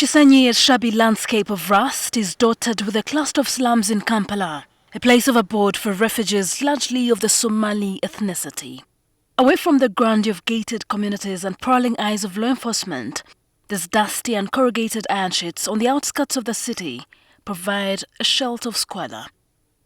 Chisanyi's shabby landscape of rust is dotted with a cluster of slums in Kampala, a place of abode for refugees largely of the Somali ethnicity. Away from the grandeur of gated communities and prowling eyes of law enforcement, these dusty and corrugated iron sheets on the outskirts of the city provide a shelter of squalor.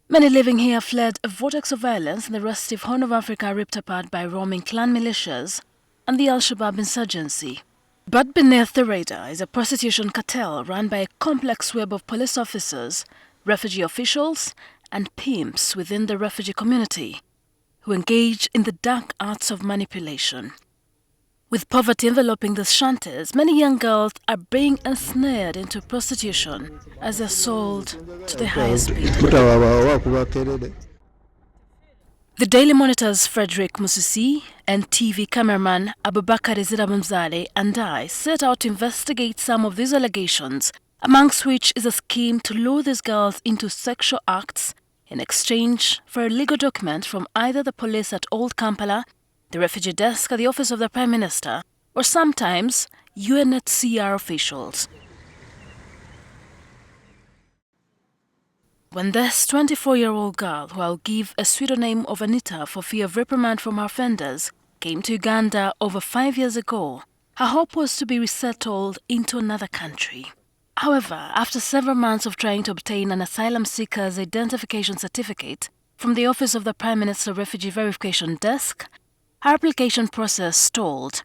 Many living here fled a vortex of violence in the restive Horn of Africa ripped apart by roaming clan militias and the Al-Shabaab insurgency. But beneath the radar is a prostitution cartel run by a complex web of police officers, refugee officials, and pimps within the refugee community who engage in the dark arts of manipulation. With poverty enveloping these shanties, many young girls are being ensnared into prostitution as they're sold to the highest bidder. The Daily Monitor's Frederick Musisi, NTV cameraman Abubakar Zirabamzade and I set out to investigate some of these allegations, amongst which is a scheme to lure these girls into sexual acts in exchange for a legal document from either the police at Old Kampala, the refugee desk at the office of the Prime Minister, or sometimes UNHCR officials. When this 24-year-old girl, who I'll give a pseudonym of Anita for fear of reprimand from her offenders, came to Uganda over 5 years ago, her hope was to be resettled into another country. However, after several months of trying to obtain an asylum seeker's identification certificate from the office of the Prime Minister Refugee Verification Desk, her application process stalled.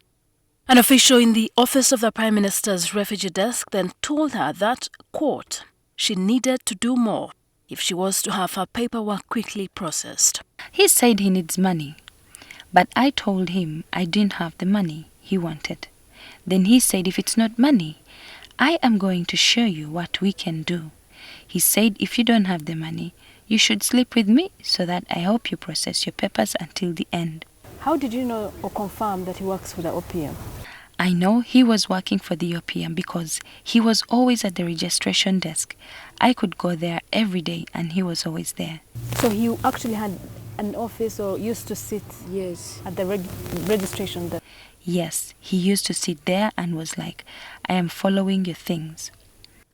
An official in the office of the Prime Minister's Refugee Desk then told her that, quote, she needed to do more if she was to have her paperwork quickly processed. He said he needs money, but I told him I didn't have the money he wanted. Then he said if it's not money, I am going to show you what we can do. He said if you don't have the money, you should sleep with me so that I help you process your papers until the end. How did you know or confirm that he works for the OPM? I know he was working for the OPM because he was always at the registration desk. I could go there every day and he was always there. So he actually had an office or used to sit at the registration desk? Yes, he used to sit there and was like, I am following your things.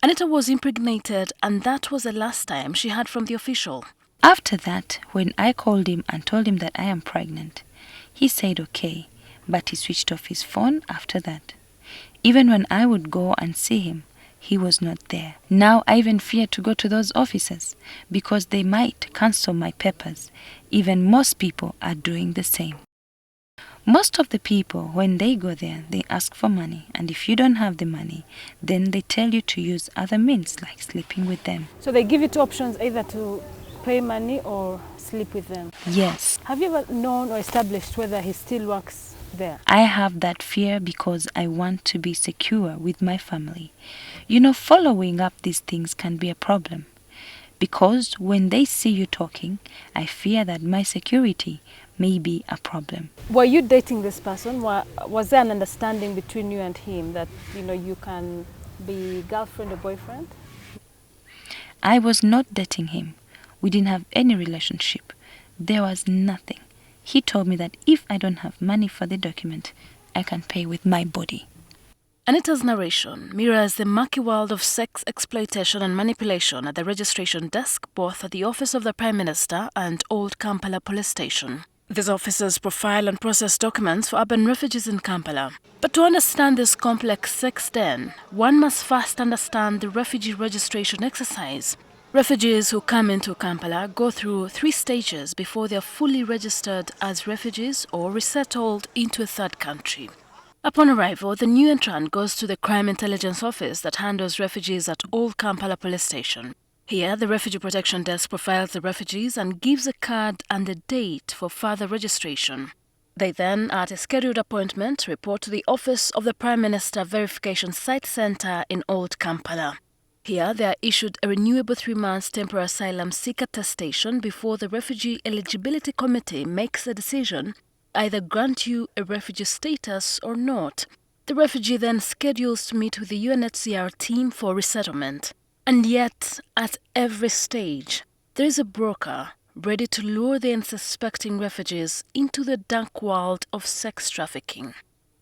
Anita was impregnated, and that was the last time she heard from the official. After that, when I called him and told him that I am pregnant, he said okay, but he switched off his phone after that. Even when I would go and see him, he was not there. Now I even fear to go to those offices because they might cancel my papers. Even most people are doing the same. Most of the people, when they go there, they ask for money, and if you don't have the money, then they tell you to use other means like sleeping with them. So they give you two options, either to pay money or sleep with them? Yes. Have you ever known or established whether he still works there? I have that fear because I want to be secure with my family. You know, following up these things can be a problem. Because when they see you talking, I fear that my security may be a problem. Were you dating this person? Was there an understanding between you and him that, you can be girlfriend or boyfriend? I was not dating him. We didn't have any relationship. There was nothing. He told me that if I don't have money for the document, I can pay with my body. Anita's narration mirrors the murky world of sex exploitation and manipulation at the registration desk, both at the office of the Prime Minister and Old Kampala Police Station. These officers profile and process documents for urban refugees in Kampala. But to understand this complex sex den, one must first understand the refugee registration exercise. Refugees who come into Kampala go through 3 stages before they are fully registered as refugees or resettled into a third country. Upon arrival, the new entrant goes to the Crime Intelligence Office that handles refugees at Old Kampala Police Station. Here, the Refugee Protection Desk profiles the refugees and gives a card and a date for further registration. They then, at a scheduled appointment, report to the office of the Prime Minister Verification Site Center in Old Kampala. Here, they are issued a renewable 3-month temporary asylum seeker attestation before the Refugee Eligibility Committee makes a decision either grant you a refugee status or not. The refugee then schedules to meet with the UNHCR team for resettlement. And yet, at every stage, there is a broker ready to lure the unsuspecting refugees into the dark world of sex trafficking.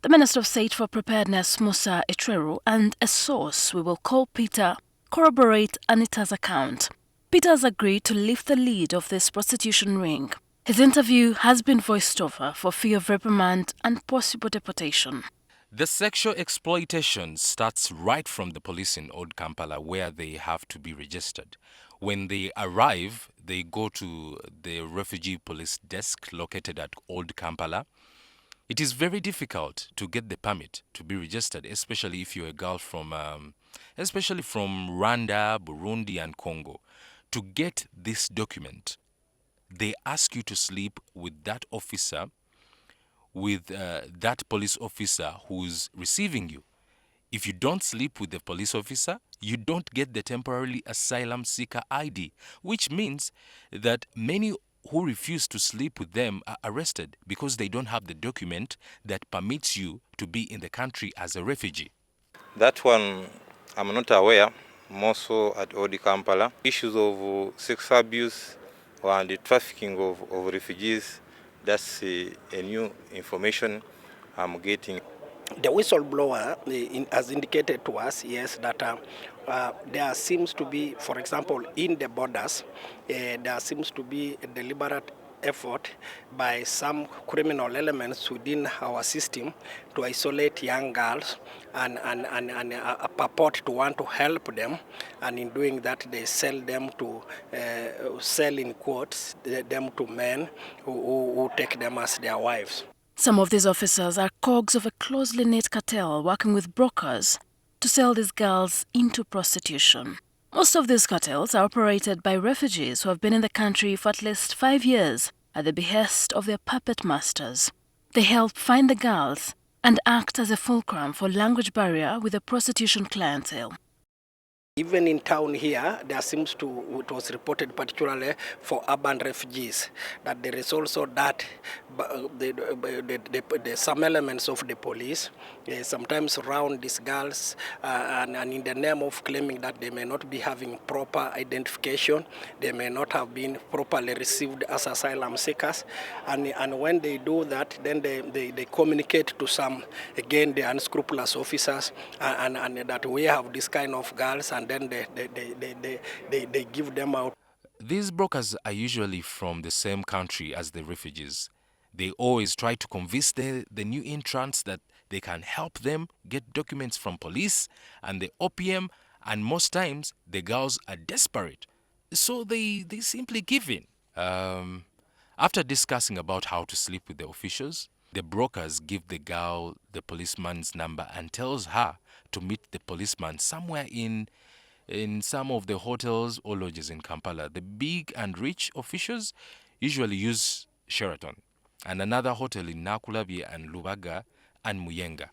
The Minister of State for Preparedness, Musa Etreru, and a source we will call Peter corroborate Anita's account. Peter has agreed to lift the lead of this prostitution ring. His interview has been voiced over for fear of reprimand and possible deportation. The sexual exploitation starts right from the police in Old Kampala, where they have to be registered. When they arrive, they go to the refugee police desk located at Old Kampala. It is very difficult to get the permit to be registered, especially if you're a girl from Rwanda, Burundi, and Congo. To get this document, they ask you to sleep with that officer, with that police officer who's receiving you. If you don't sleep with the police officer, you don't get the temporary asylum seeker ID, which means that many who refuse to sleep with them are arrested because they don't have the document that permits you to be in the country as a refugee. That one I'm not aware, more so at Old Kampala. Issues of sex abuse and the trafficking of refugees, that's a new information I'm getting. The whistleblower has indicated to us, yes, that there seems to be, for example, in the borders, there seems to be a deliberate effort by some criminal elements within our system to isolate young girls and purport to want to help them, and in doing that they sell them to, sell in quotes, them to men who take them as their wives. Some of these officers are cogs of a closely knit cartel working with brokers to sell these girls into prostitution. Most of these cartels are operated by refugees who have been in the country for at least 5 years at the behest of their puppet masters. They help find the girls and act as a fulcrum for language barrier with the prostitution clientele. Even in town here, there seems to, it was reported particularly for urban refugees, that there is also that some elements of the police sometimes surround these girls and in the name of claiming that they may not be having proper identification, they may not have been properly received as asylum seekers, and when they do that, then they communicate to some, again, the unscrupulous officers, and that we have this kind of girls, and then they give them out. These brokers are usually from the same country as the refugees. They always try to convince the new entrants that they can help them get documents from police and the OPM, and most times the girls are desperate, so they simply give in. After discussing about how to sleep with the officials, the brokers give the girl the policeman's number and tells her to meet the policeman somewhere in some of the hotels or lodges in Kampala. The big and rich officials usually use Sheraton and another hotel in Nakulabye and Lubaga and Muyenga.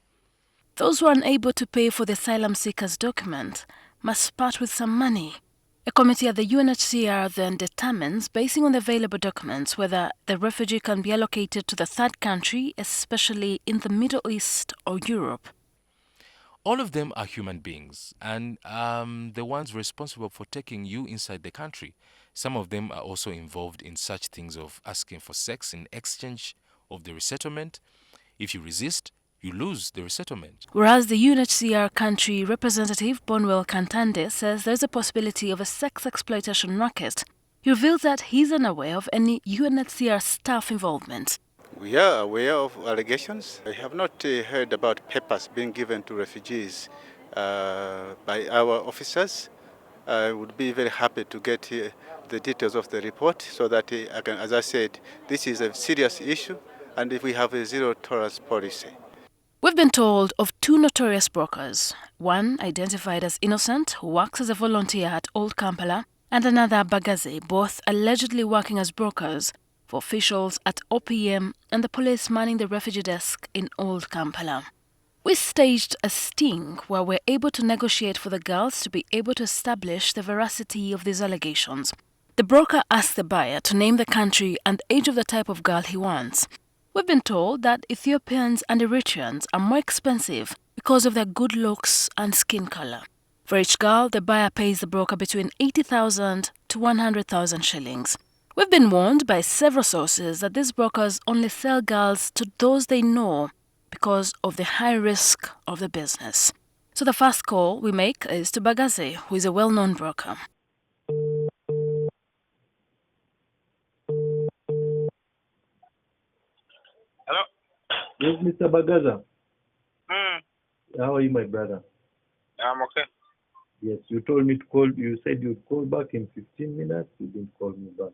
Those who are unable to pay for the asylum seekers' document must part with some money. A committee at the UNHCR then determines, basing on the available documents, whether the refugee can be allocated to the third country, especially in the Middle East or Europe. All of them are human beings and the ones responsible for taking you inside the country. Some of them are also involved in such things of asking for sex in exchange of the resettlement. If you resist, you lose the resettlement. Whereas the UNHCR country representative, Bonwell Kantande, says there's a possibility of a sex exploitation racket. He reveals that he's unaware of any UNHCR staff involvement. We are aware of allegations. I have not heard about papers being given to refugees by our officers. I would be very happy to get the details of the report so that I can, as I said, this is a serious issue, and if we have a zero tolerance policy. We've been told of 2 notorious brokers, one identified as Innocent, who works as a volunteer at Old Kampala, and another Bagaze, both allegedly working as brokers for officials at OPM and the police manning the refugee desk in Old Kampala. We staged a sting where we're able to negotiate for the girls to be able to establish the veracity of these allegations. The broker asked the buyer to name the country and age of the type of girl he wants. We've been told that Ethiopians and Eritreans are more expensive because of their good looks and skin color. For each girl, the buyer pays the broker between 80,000 to 100,000 shillings. We've been warned by several sources that these brokers only sell girls to those they know, because of the high risk of the business. So the first call we make is to Bagaze, who is a well-known broker. Hello? Yes, Mr. Bagaza. Hmm. How are you, my brother? I'm okay. Yes, you told me to call. You said you'd call back in 15 minutes. You didn't call me back.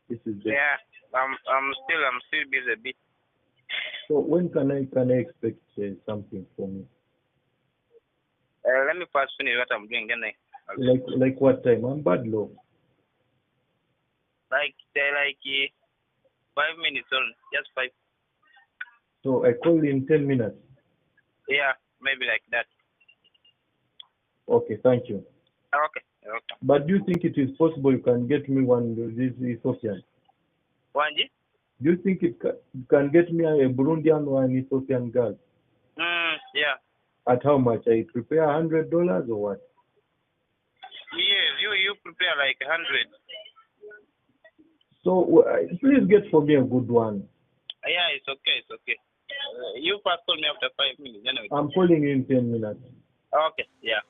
This is the... Yeah, I'm still busy a bit. So when can I expect something from you? Let me first finish what I'm doing, then Like what time? I'm bad low. Like 5 minutes only, just 5. So I call you in 10 minutes. Yeah, maybe like that. Okay, thank you. Okay, okay. But do you think it is possible you can get me one of these Ethiopian? One G? Do you think you can get me a Burundian or an Ethiopian girl? Yeah. At how much? I prepare $100 or what? Yeah, you prepare like 100. So please get for me a good one. Yeah, it's okay, it's okay. You first call me after 5 minutes. Anyway. I'm calling you in 10 minutes. Okay, yeah.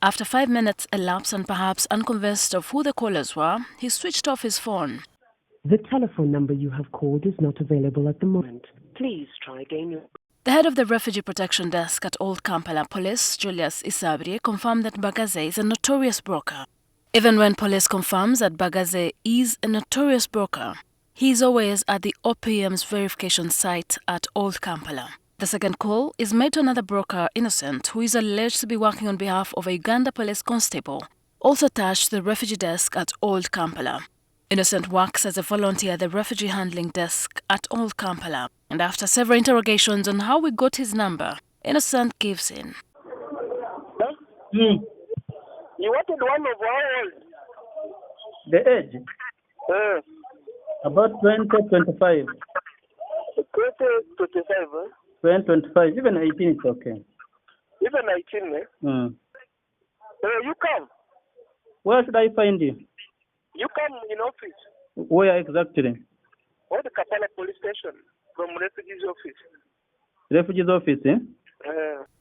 After 5 minutes elapsed and perhaps unconvinced of who the callers were, he switched off his phone. The telephone number you have called is not available at the moment. Please try again. The head of the Refugee Protection Desk at Old Kampala Police, Julius Isabri, confirmed that Bagaze is a notorious broker. Even when police confirms that Bagaze is a notorious broker, he is always at the OPM's verification site at Old Kampala. The second call is made to another broker, Innocent, who is alleged to be working on behalf of a Uganda police constable, also attached to the refugee desk at Old Kampala. Innocent works as a volunteer at the refugee handling desk at Old Kampala, and after several interrogations on how we got his number, Innocent gives in. Huh? You wanted one of our old? The age? About 20, 25. 20, 25, huh? 20, 25, even 18 is okay. Even 18, eh? You come. Where should I find you? You come in office. Where exactly? Or the Kampala police station, from refugees office. Refugees office, eh?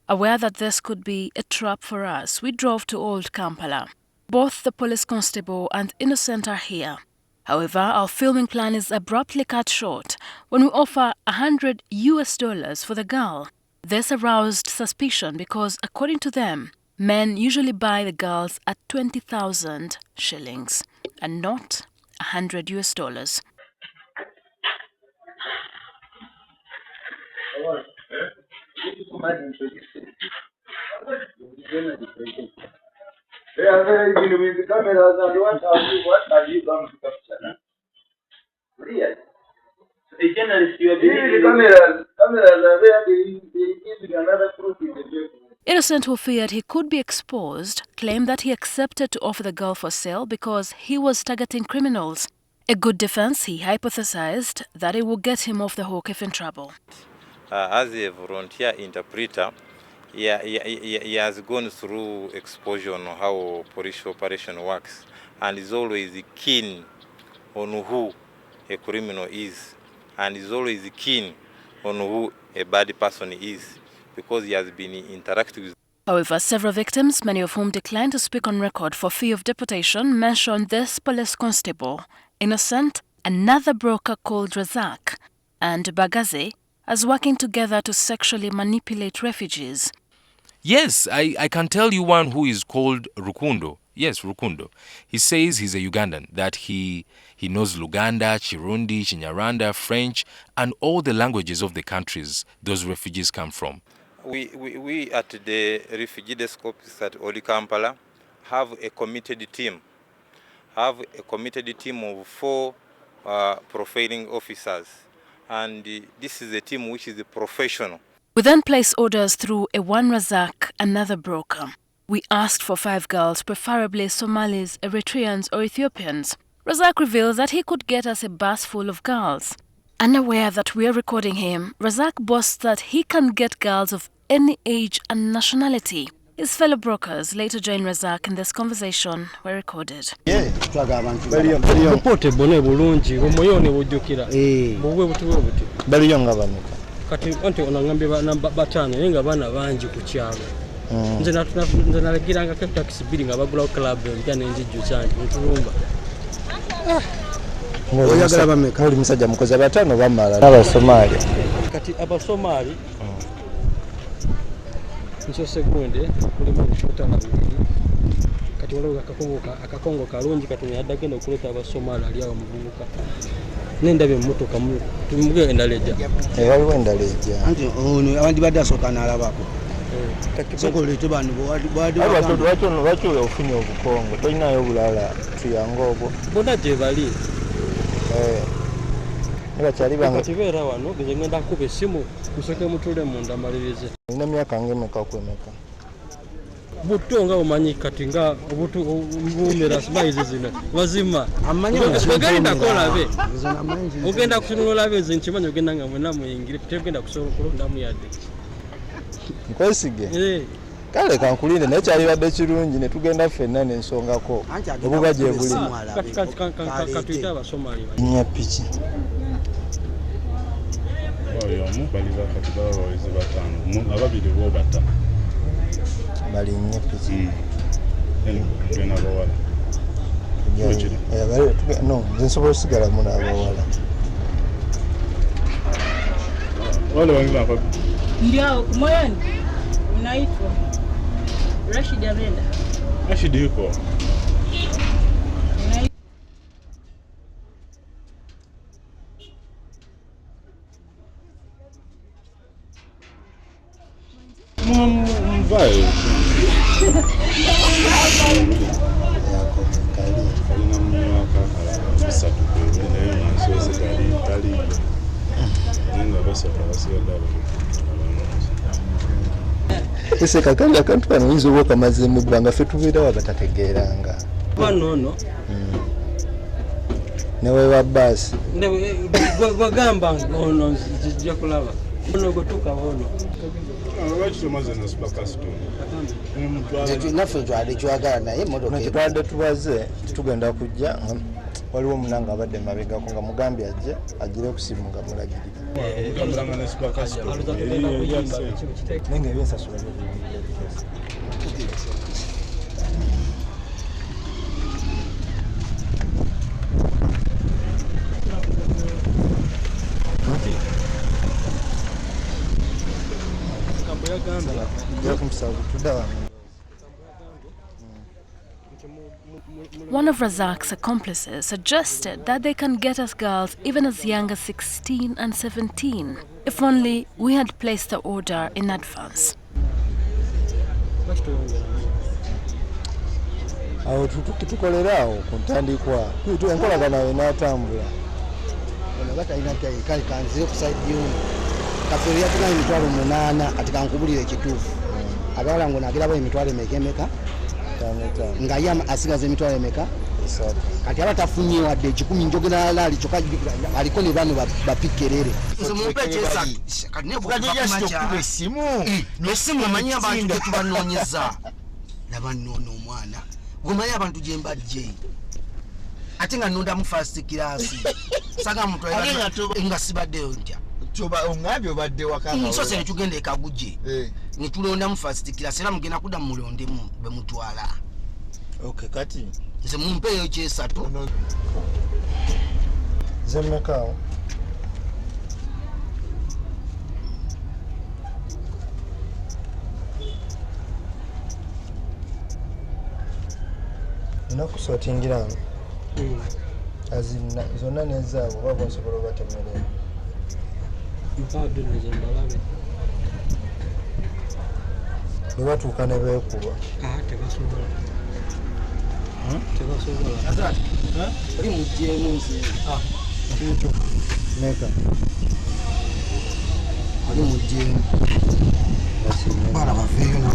Aware that this could be a trap for us, we drove to Old Kampala. Both the police constable and Innocent are here. However, our filming plan is abruptly cut short when we offer $100 for the girl. This aroused suspicion because, according to them, men usually buy the girls at 20,000 shillings and not $100. Innocent, who feared he could be exposed, claimed that he accepted to offer the girl for sale because he was targeting criminals. A good defense, he hypothesized that it would get him off the hook if in trouble. As a volunteer interpreter, he has gone through exposure on how police operation works, and is always keen on who a criminal is, and is always keen on who a bad person is, because he has been interacting with. However, several victims, many of whom declined to speak on record for fear of deportation, mentioned this police constable, Innocent, another broker called Razak, and Bagaze as working together to sexually manipulate refugees. Yes, I can tell you one who is called Rukundo. Yes, Rukundo. He says he's a Ugandan, that he knows Luganda, Chirundi, Chinyarwanda, French, and all the languages of the countries those refugees come from. We at the refugee desk office at Old Kampala have a committed team. Have a committed team of 4 profiling officers, and this is a team which is professional. We then place orders through a one Razak, another broker. We asked for 5 girls, preferably Somalis, Eritreans or Ethiopians. Razak reveals that he could get us a bus full of girls. Unaware that we are recording him, Razak boasts that he can get girls of any age and nationality. His fellow brokers later joined Razak in this conversation were recorded. kati onto onangambe batano yenga bana banji ku kyalo nze nalagiranga ke taxi billing abagula club empya n'enjijju kyange ntulumba oyagala bameka oli musajja mukozi batano bamala n'Abasomali kati Abasomali nso sekunde kulimu shotana bibiri kati waliwo akakongo kalungi kati yaddagenda okuleta Abasomali ali awo muvubuka nendabye mmotoka tumuge endaleja waliwo endaleja anti ono abandi badde asooka n'alabako sokolete bano lwaki ofunye obukongo tolinayo obulala tuyanga obwo bona gye bali bakyali kati beera wano nze ngenda nkuba essimu musoke mutule munda malirize nina myaka ng'emeka okwemeka buto nga omanyi kati nga obuumera simayizi zino mazima ogenda kolabe ogenda kutunula beze nkimanyi ogenda nga mwena muyingire tegenda kusobola kulondamu yadde nkwesige kale kankulinde naye kyalibadde kirungi ne tugenda ffenna n'ensongako obuba gye buli katuyite Abasomali nya piki omu baliba kati baba bawezi batano ababiri bo bata bali nya piki gena bawala no nze nsobola osigala mu n'abawala wale wangi bapa ndio moyoni unaitwa Rashid Abenda. Rashid yuko mvayo kalina mwaka bisatu naye nansose tali nenga basatu abasigadde ese kakali akantu kano oyinza oba okamazeemu ebbanga ffe tubeerawo abatategeeranga wanono newewa baasi bagamba ono zijja kulaba ono gotuka ono naffe twali twagala naye emmotoka kitwadde tubaze titugenda kujja waliwo omunanga abadde mabegako nga mugambi ajje agire okusimu nga mulagirira nenga ebyensasula One of Razak's accomplices suggested that they can get us girls even as young as 16 and 17, if only we had placed the order in advance. awo tukolerawo ku ntandikwa enkolagana enaatambula ono batalina kale kanzire ku side y'omu kafeero yatunayo emitwalo 8 ati kankubulira ekituufu abawala ngo nagirabo emitwalo emeka nga ye asigaza emitwalo emeka kati aba tafunye wadde 10 njogera laali kyokka aliko ne bano bapikkerere nze mumpe kyesa kati nebugajeyasikukube esimu omanyi abantu tetubanoonyeza laba nnoona omwana gomanyi abantu gye mbajje ate nga nnondamu fast class saga muntu nga sibaddeyo ntya ongambye obadde wakasose netugenda ekaguje netulondamu fast class era mugenda kudda mulondemu bemutwala kati nze mumpeeyo kyesatu zemmekaawo enakusotingirawo azina zonna nezaabo oba nsobola obatemerera bwe batuuka ne beekuba oli mugjeemu nsi meka oli mugjeemu bana bafeeyo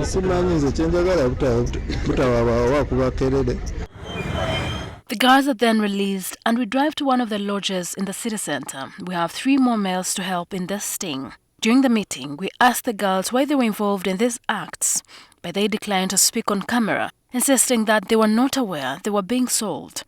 simanyi nze kyenjagala butawawakuba kerere The guards are then released and we drive to one of the lodges in the city center. We have 3 more males to help in this sting. During the meeting, we asked the girls why they were involved in these acts, but they declined to speak on camera, insisting that they were not aware they were being sold.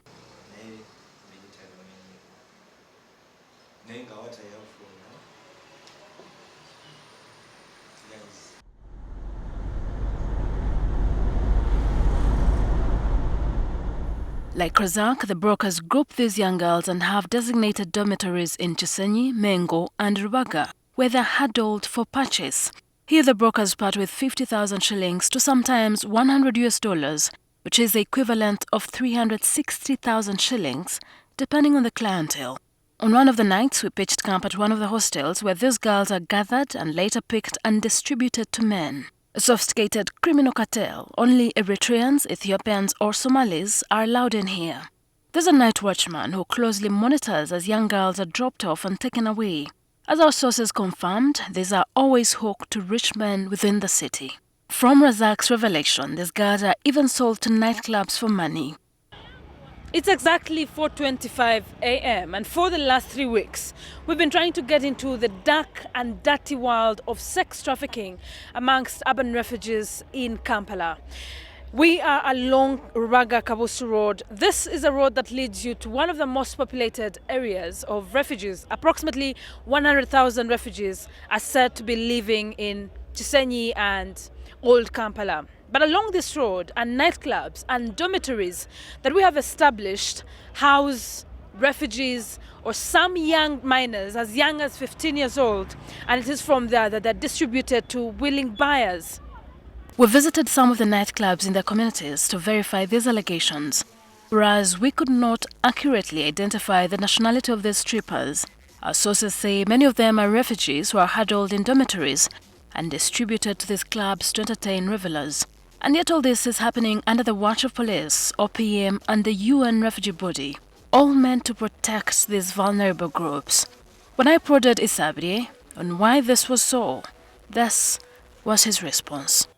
Like Razak, the brokers group these young girls and have designated dormitories in Chisenyi, Mengo and Rubaga, where they're huddled for purchase. Here the brokers part with 50,000 shillings to sometimes $100, which is the equivalent of 360,000 shillings, depending on the clientele. On one of the nights, we pitched camp at one of the hostels where these girls are gathered and later picked and distributed to men. A sophisticated criminal cartel, only Eritreans, Ethiopians or Somalis are allowed in here. There's a night watchman who closely monitors as young girls are dropped off and taken away. As our sources confirmed, these are always hooked to rich men within the city. From Razak's revelation, these girls are even sold to nightclubs for money. It's exactly 4:25 a.m. and for the last 3 weeks, we've been trying to get into the dark and dirty world of sex trafficking amongst urban refugees in Kampala. We are along Rubaga Kabusu Road. This is a road that leads you to one of the most populated areas of refugees. Approximately 100,000 refugees are said to be living in Chisenyi and Old Kampala. But along this road are nightclubs and dormitories that we have established house refugees or some young minors as young as 15 years old, and it is from there that they're distributed to willing buyers. We visited some of the nightclubs in their communities to verify these allegations. Whereas we could not accurately identify the nationality of these strippers, our sources say many of them are refugees who are huddled in dormitories and distributed to these clubs to entertain revelers. And yet all this is happening under the watch of police, OPM and the UN refugee body, all meant to protect these vulnerable groups. When I prodded Isabrie on why this was so, this was his response.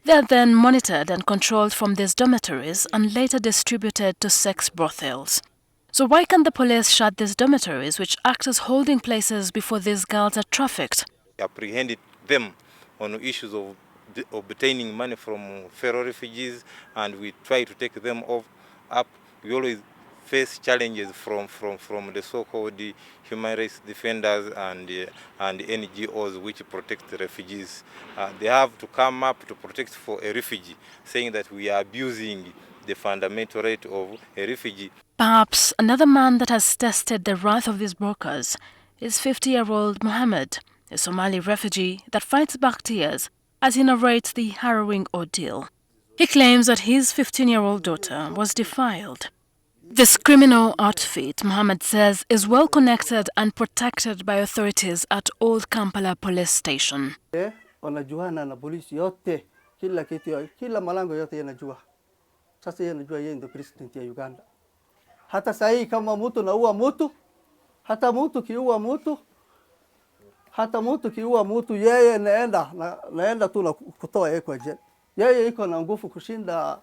They are then monitored and controlled from these dormitories and later distributed to sex brothels. So why can't the police shut these dormitories which act as holding places before these girls are trafficked? We apprehended them on issues of obtaining money from fellow refugees, and we try to take them up. We always face challenges from the so-called human rights defenders and NGOs which protect the refugees. They have to come up to protect for a refugee, saying that we are abusing the fundamental right of a refugee. Perhaps another man that has tested the wrath of these brokers is 50-year-old Mohammed, a Somali refugee that fights back tears as he narrates the harrowing ordeal. He claims that his 15-year-old daughter was defiled. This criminal outfit, Mohammed says, is well connected and protected by authorities at Old Kampala police station. Wanajuana na polisi yote, kila kitu, kila malango yote yanajua. Sasa yanajua yeye ndio president ya Uganda. Hata sahi kama mtu naua mtu, hata mtu kiua mtu, yeye naenda tu na kutoa yeye kwa jela. Yeye iko na nguvu kushinda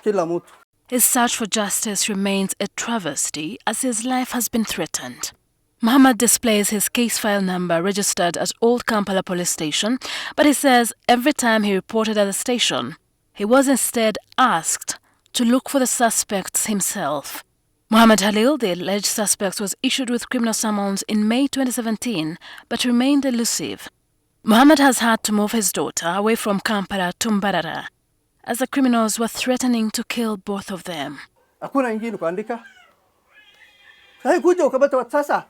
kila mtu. His search for justice remains a travesty as his life has been threatened. Mohammed displays his case file number registered at Old Kampala police station, but he says every time he reported at the station, he was instead asked to look for the suspects himself. Mohammed Halil, the alleged suspect, was issued with criminal summons in May 2017, but remained elusive. Mohammed has had to move his daughter away from Kampala to Mbarara, as the criminals were threatening to kill both of them. Hakuna ingine kuandika. Sasa kuja ukapata sasa.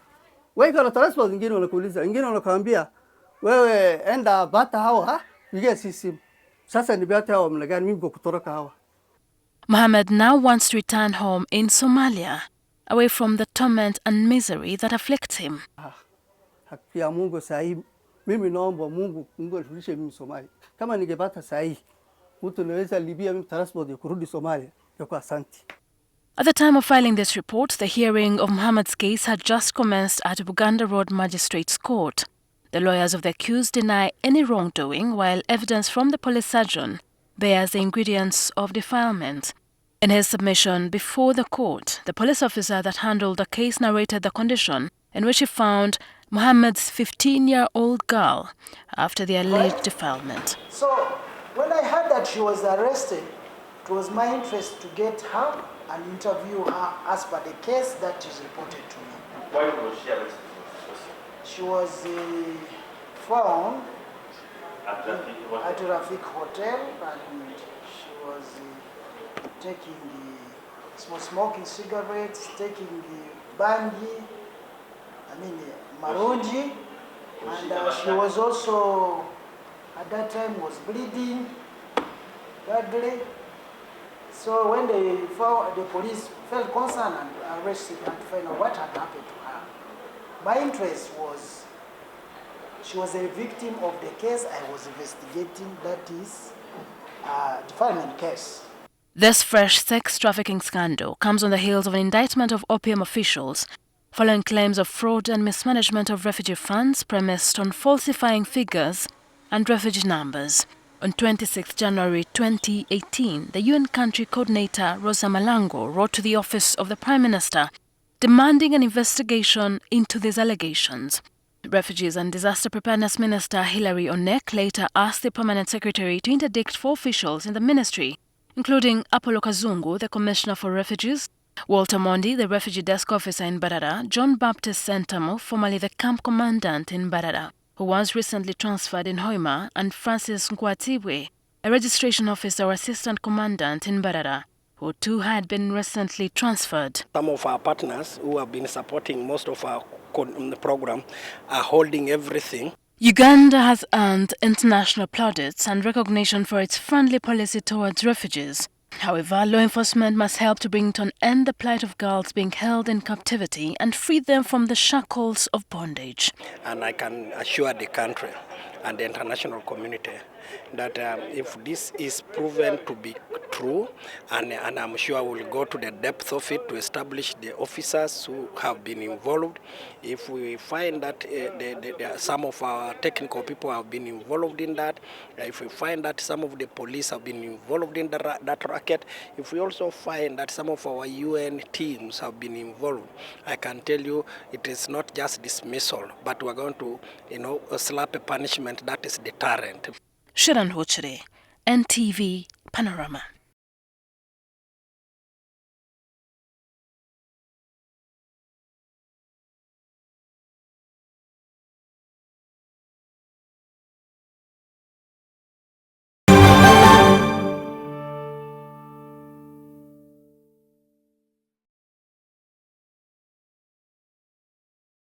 Wewe kana transport ingine unakuuliza, ingine unakuambia wewe enda bata hawa, pigia sisi. Sasa ni bata hawa mna gani mimi kutoroka hawa. Mohammed now wants to return home in Somalia, away from the torment and misery that afflicts him. Haki ya Mungu sahi, mimi naomba Mungu arudishe mimi Somalia. Kama ningepata sahi, mtu naweza libia mimi transport ya kurudi Somalia. Yoko asante. At the time of filing this report, the hearing of Mohammed's case had just commenced at Buganda Road Magistrates Court. The lawyers of the accused deny any wrongdoing, while evidence from the police surgeon bears the ingredients of defilement. In his submission before the court, the police officer that handled the case narrated the condition in which he found Mohammed's 15-year-old girl after the alleged defilement. So, when I heard that she was arrested, it was my interest to get her and interview her as per the case that is reported to me. Why was she arrested? She was found at Traffic Hotel, and she was taking smoking cigarettes, taking the bangi, marunji, and she was also, at that time, was bleeding badly. So when the police felt concerned and arrested her to find out what had happened to her, my interest was, she was a victim of the case I was investigating, that is a defilement case. This fresh sex trafficking scandal comes on the heels of an indictment of opium officials following claims of fraud and mismanagement of refugee funds premised on falsifying figures and refugee numbers. On 26 January 2018, the UN country coordinator Rosa Malango wrote to the office of the Prime Minister demanding an investigation into these allegations. Refugees and Disaster Preparedness Minister Hilary Onek later asked the Permanent Secretary to interdict 4 officials in the ministry, including Apollo Kazungu, the Commissioner for Refugees, Walter Mondi, the Refugee Desk Officer in Barada, John Baptist Sentamo, formerly the Camp Commandant in Barada, who was recently transferred in Hoima, and Francis Nkwatibwe, a Registration Officer or Assistant Commandant in Barada, who too had been recently transferred. Some of our partners who have been supporting most of our program are holding everything. Uganda has earned international plaudits and recognition for its friendly policy towards refugees. However, law enforcement must help to bring to an end the plight of girls being held in captivity and free them from the shackles of bondage. And I can assure the country and the international community that if this is proven to be true, and I'm sure we'll go to the depth of it to establish the officers who have been involved. If we find that some of our technical people have been involved in that, if we find that some of the police have been involved in that racket, if we also find that some of our UN teams have been involved, I can tell you it is not just dismissal, but we're going to, slap a punishment that is deterrent. Shiran Hochire, NTV Panorama.